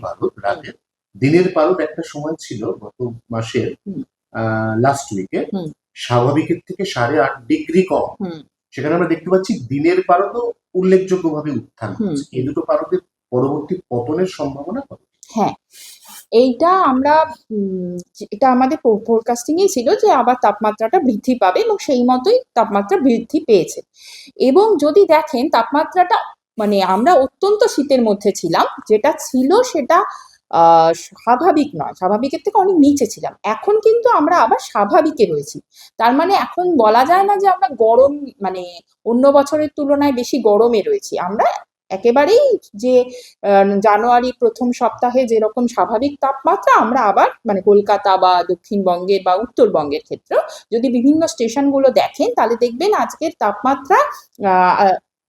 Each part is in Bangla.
পারদ রাতের। দিনের পারদ একটা সময় ছিল গত মাসের লাস্ট উইকে স্বাভাবিকের থেকে 8.5 ডিগ্রি কম। সেখানে আমরা দেখতে পাচ্ছি দিনের পারদও উল্লেখযোগ্যভাবে উত্থান হচ্ছে। এই দুটো পারদের পরবর্তী পতনের সম্ভাবনা কত? হ্যাঁ, এইটা আমরা এটা আমাদের ফোরকাস্টিংই ছিল যে আবার তাপমাত্রাটা বৃদ্ধি পাবে এবং সেই মতোই তাপমাত্রা বৃদ্ধি পেয়েছে। এবং যদি দেখেন তাপমাত্রাটা মানে আমরা অত্যন্ত শীতের মধ্যে ছিলাম, যেটা ছিল সেটা স্বাভাবিক নয়, স্বাভাবিকের থেকে অনেক নিচে ছিলাম। এখন কিন্তু আমরা আবার স্বাভাবিকে রয়েছি। তার মানে এখন বলা যায় না যে আমরা গরম মানে অন্য বছরের তুলনায় বেশি গরমে রয়েছি। আমরা একেবারেই যে জানুয়ারি প্রথম সপ্তাহে যেরকম স্বাভাবিক তাপমাত্রা, আমরা আবার মানে কলকাতা বা দক্ষিণবঙ্গের বা উত্তরবঙ্গের ক্ষেত্রে যদি বিভিন্ন স্টেশনগুলো দেখেন তাহলে দেখবেন আজকের তাপমাত্রা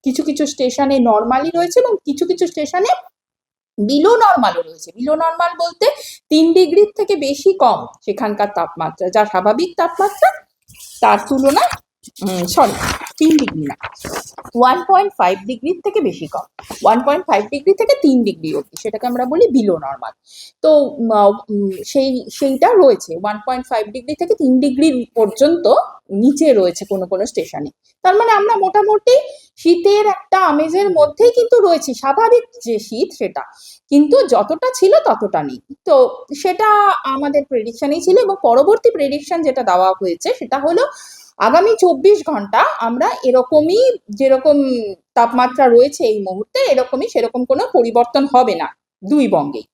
কিছু কিছু স্টেশনে নর্মালি রয়েছে এবং কিছু কিছু স্টেশনে বিলো নর্মালও রয়েছে। বিলো নর্মাল বলতে 3 ডিগ্রির থেকে বেশি কম সেখানকার তাপমাত্রা, যা স্বাভাবিক তাপমাত্রা তার তুলনায় 3 ডিগ্রি না, 1.5 ডিগ্রির থেকে বেশি কম। 1.5 ডিগ্রি থেকে 3 ডিগ্রি অবধি সেটাকে আমরা বলি বিলো নর্মাল। তো সেইটা রয়েছে 1.5 ডিগ্রি থেকে 3 ডিগ্রি পর্যন্ত নিচে রয়েছে কোনো কোনো স্টেশনে। তার মানে আমরা মোটামুটি শীতের একটা আমেজের মধ্যেই কিন্তু রয়েছি, স্বাভাবিক যে শীত সেটা কিন্তু যতটা ছিল ততটা নেই। তো সেটা আমাদের প্রেডিকশনই ছিল এবং পরবর্তী প্রেডিকশন যেটা দেওয়া হয়েছে সেটা হলো আগামী 24 ঘন্টা আমরা এরকমই যেরকম তাপমাত্রা রয়েছে এই মুহূর্তে এরকমই সেরকম কোনো পরিবর্তন হবে না দুই বঙ্গেই,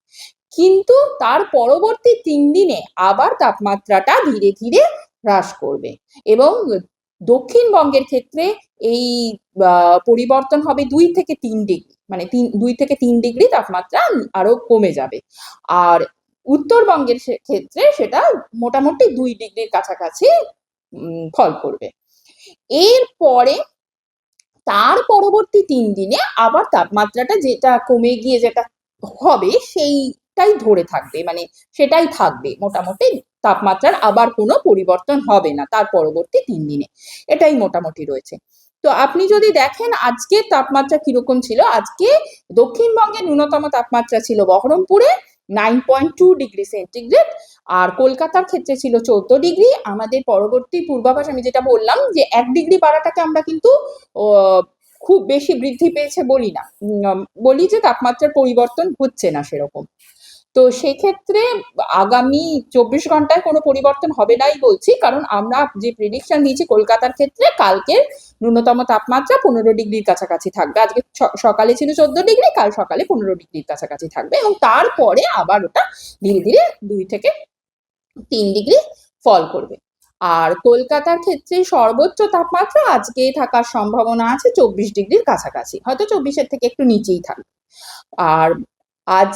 কিন্তু তার পরবর্তী 3 দিনে আবার তাপমাত্রাটা ধীরে ধীরে হ্রাস করবে এবং দক্ষিণবঙ্গের ক্ষেত্রে এই পরিবর্তন হবে 2 থেকে 3 ডিগ্রি, মানে 2 থেকে 3 ডিগ্রি তাপমাত্রা আরো কমে যাবে। আর উত্তরবঙ্গের ক্ষেত্রে সেটা মোটামুটি 2 ডিগ্রির কাছাকাছি ফল করবে। এরপরে তার পরবর্তী 3 দিনে আবার তাপমাত্রাটা যেটা কমে গিয়ে যেটা হবে সেইটাই ধরে থাকবে, মানে সেটাই থাকবে মোটামুটি, তাপমাত্রার আবার কোনো পরিবর্তন হবে না তার পরবর্তী 3 দিনে, এটাই মোটামুটি রয়েছে। তো আপনি যদি দেখেন আজকে তাপমাত্রা কিরকম ছিল, আজকে দক্ষিণবঙ্গের ন্যূনতম তাপমাত্রা ছিল বহরমপুরে 9.2 ডিগ্রি সেন্টিগ্রেড আর কলকাতার ক্ষেত্রে ছিল 14 ডিগ্রি। আমাদের পরবর্তী পূর্বাভাস আমি যেটা বললাম যে 1 ডিগ্রি বাড়াটাকে আমরা কিন্তু খুব বেশি বৃদ্ধি পেয়েছে বলি না, বলি যে তাপমাত্রার পরিবর্তন হচ্ছে না সেরকম। তো সেক্ষেত্রে আগামী 24 ঘন্টায় কোনো পরিবর্তন হবে নাই বলছি, কারণ আমরা যে প্রেডিকশন দিয়েছি কলকাতার ক্ষেত্রে কালকে ন্যূনতম তাপমাত্রা 15 ডিগ্রির কাছাকাছি থাকবে। আজকে সকালে ছিল 14 ডিগ্রি, কাল সকালে 15 ডিগ্রির কাছাকাছি থাকবে এবং তারপরে আবার ওটা ধীরে ধীরে 2 থেকে 3 ডিগ্রি ফল করবে। আর কলকাতার ক্ষেত্রে সর্বোচ্চ তাপমাত্রা আজকে থাকার সম্ভাবনা আছে 24 ডিগ্রির কাছাকাছি, হয়তো 24-এর থেকে একটু নিচেই থাকবে। আর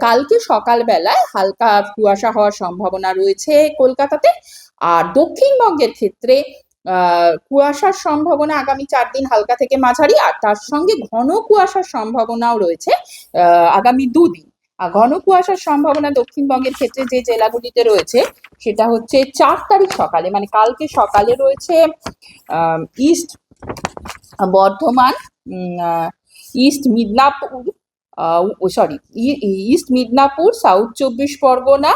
কালকে সকালবেলায় হালকা কুয়াশা হওয়ার সম্ভাবনা রয়েছে কলকাতাতে। আর দক্ষিণবঙ্গের ক্ষেত্রে কুয়াশার সম্ভাবনা আগামী 4 দিন হালকা থেকে মাঝারি, আর তার সঙ্গে ঘন কুয়াশার সম্ভাবনাও রয়েছে আগামী 2 দিন। আর ঘন কুয়াশার সম্ভাবনা দক্ষিণবঙ্গের ক্ষেত্রে যে জেলাগুলিতে রয়েছে সেটা হচ্ছে 4 তারিখ সকালে, মানে কালকে সকালে রয়েছে east Bardhaman, east Midnapore, south 24 Pargana,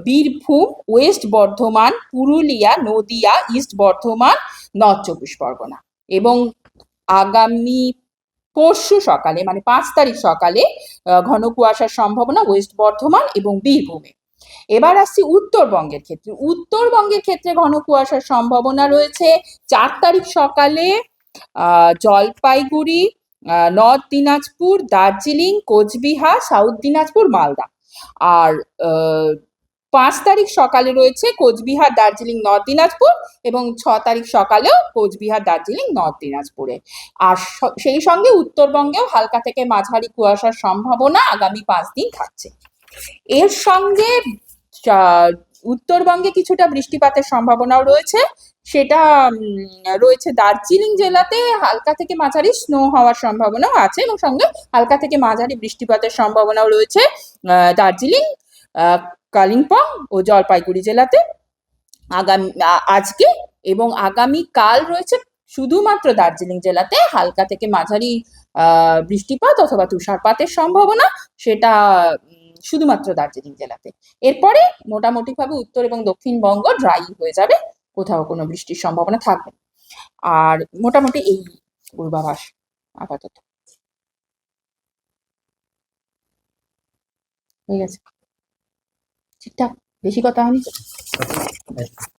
Birbhum, West Bardhaman, Purulia, Nadia, east Bardhaman, north 24 Pargana. এবং আগামী পরশু সকালে মানে 5 তারিখ সকালে ঘন কুয়াশার সম্ভাবনা ওয়েস্ট বর্ধমান এবং বীরভূমে। এবার আসছি উত্তরবঙ্গের ক্ষেত্রে। উত্তরবঙ্গের ক্ষেত্রে ঘন কুয়াশার সম্ভাবনা রয়েছে 4 তারিখ সকালে জলপাইগুড়ি, নর্থ দিনাজপুর, দার্জিলিং, কোচবিহার, সাউথ দিনাজপুর, মালদা। আর 5 তারিখ সকালে রয়েছে কোচবিহার, দার্জিলিং, নর্থ দিনাজপুর এবং 6 তারিখ সকালেও কোচবিহার, দার্জিলিং, নর্থ দিনাজপুরে। আর সেই সঙ্গে উত্তরবঙ্গেও হালকা থেকে মাঝারি কুয়াশার সম্ভাবনা আগামী 5 দিন থাকছে। এর সঙ্গে উত্তরবঙ্গে কিছুটা বৃষ্টিপাতের সম্ভাবনাও রয়েছে, সেটা রয়েছে দার্জিলিং জেলাতে হালকা থেকে মাঝারি স্নো হওয়ার সম্ভাবনাও আছে এবং সঙ্গে হালকা থেকে মাঝারি বৃষ্টিপাতের সম্ভাবনাও রয়েছে দার্জিলিং, কালিম্পং ও জলপাইগুড়ি জেলাতে আজকে এবং আগামী কাল রয়েছে শুধুমাত্র দার্জিলিং জেলাতে হালকা থেকে মাঝারি বৃষ্টিপাত অথবা তুষারপাতের সম্ভাবনা, সেটা শুধুমাত্র দার্জিলিং জেলাতে। এরপরে মোটামুটিভাবে উত্তর এবং দক্ষিণবঙ্গ ড্রাই হয়ে যাবে, কোথাও কোনো বৃষ্টির সম্ভাবনা থাকবে না। আর মোটামুটি এই পূর্বাভাস আপাতত হয়ে গেছে। ঠিকঠাক, বেশি কথা হয়নি তো?